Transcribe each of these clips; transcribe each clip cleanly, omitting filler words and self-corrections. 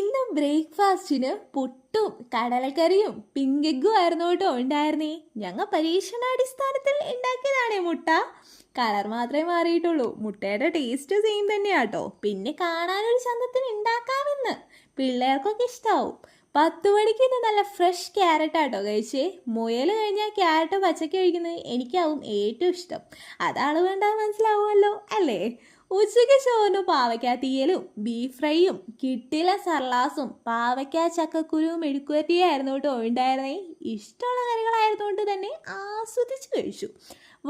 ഇന്ന് ബ്രേക്ക്ഫാസ്റ്റിന് പുട്ടും കടലക്കറിയും പിങ്ക് എഗ്ഗും ആയിരുന്നു കേട്ടോ ഉണ്ടായിരുന്നേ. ഞങ്ങൾ പരീക്ഷണാടിസ്ഥാനത്തിൽ ഉണ്ടാക്കിയതാണേ മുട്ട. കളർ മാത്രമേ മാറിയിട്ടുള്ളൂ, മുട്ടയുടെ ടേസ്റ്റ് സെയിം തന്നെയാട്ടോ. പിന്നെ കാണാനൊരു ചന്തത്തിന് ഉണ്ടാക്കാമെന്ന് പിള്ളേർക്കൊക്കെ ഇഷ്ടാവും. 10 മണിക്ക് ഇന്ന് നല്ല ഫ്രഷ് ക്യാരറ്റ് ആട്ടോ കഴിച്ചേ. മുയൽ കഴിഞ്ഞാൽ ക്യാരറ്റ് പച്ചക്ക് കഴിക്കുന്നത് എനിക്കാവും ഏറ്റവും ഇഷ്ടം. അതാണ് വേണ്ടത്, മനസ്സിലാവുമല്ലോ അല്ലേ? ഉച്ചയ്ക്ക് ചോറിന് പാവയ്ക്ക തീയലും ബീഫ് ഫ്രൈയും കിട്ടില സർലാസും പാവയ്ക്ക ചക്കക്കുരുവും മെഴുക്കുവരട്ടിയായിരുന്നു കേട്ടോ ഉണ്ടായിരുന്നേ. ഇഷ്ടമുള്ള കറികളായിരുന്നു കൊണ്ട് തന്നെ ആസ്വദിച്ച് കഴിച്ചു.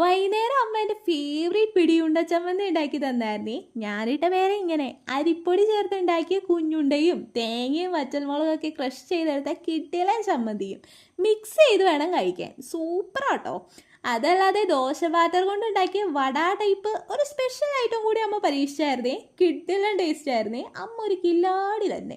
വൈകുന്നേരം അമ്മ എൻ്റെ ഫേവറേറ്റ് പിടിയുണ്ട ചമ്മന്തി ഉണ്ടാക്കി തന്നായിരുന്നേ. ഞാനിട്ട പേരെ ഇങ്ങനെ അരിപ്പൊടി ചേർത്ത് ഉണ്ടാക്കിയ കുഞ്ഞുണ്ടയും തേങ്ങയും വറ്റൽമുളകൊക്കെ ക്രഷ് ചെയ്തെടുത്ത കിട്ടില ചമ്മന്തിയും മിക്സ് ചെയ്ത് വേണം കഴിക്കാൻ. സൂപ്പറാട്ടോ. അതല്ലാതെ ദോശ ബാറ്റർ കൊണ്ട് ഉണ്ടാക്കിയ വട ടൈപ്പ് ഒരു സ്പെഷ്യൽ ഐറ്റം കൂടി അമ്മ പരീക്ഷിച്ചായിരുന്നേ. കിട്ടില്ല ടേസ്റ്റ് ആയിരുന്നേ. അമ്മ ഒരു കില്ലാടി തന്നെ.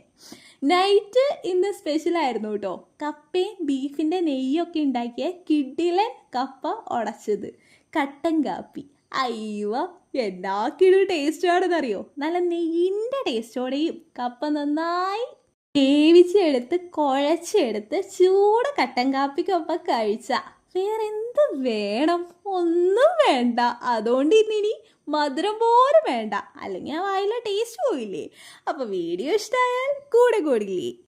നൈറ്റ് ഇന്ന് സ്പെഷ്യൽ ആയിരുന്നു കേട്ടോ. കപ്പയും ബീഫിൻ്റെ നെയ്യൊക്കെ ഉണ്ടാക്കിയ കിടിലൻ കപ്പ ഉടച്ചത്, കട്ടൻ കാപ്പി. അയ്യോ, എന്നാക്കിയൊരു ടേസ്റ്റ് ആണെന്നറിയോ. നല്ല നെയ്യിൻ്റെ ടേസ്റ്റോടെയും കപ്പ നന്നായി വേവിച്ചെടുത്ത് കുഴച്ചെടുത്ത് ചൂട് കട്ടൻ കാപ്പിക്കൊപ്പം കഴിച്ച വേറെ എന്ത് വേണം? ഒന്നും വേണ്ട. അതുകൊണ്ട് ഇന്നിനി മധുരം പോലും വേണ്ട, അല്ലെങ്കിൽ ആ വായിലെ ടേസ്റ്റ് പോയില്ലേ. അപ്പോൾ വീഡിയോ ഇഷ്ടമായാൽ കൂടെ കൂടില്ലേ.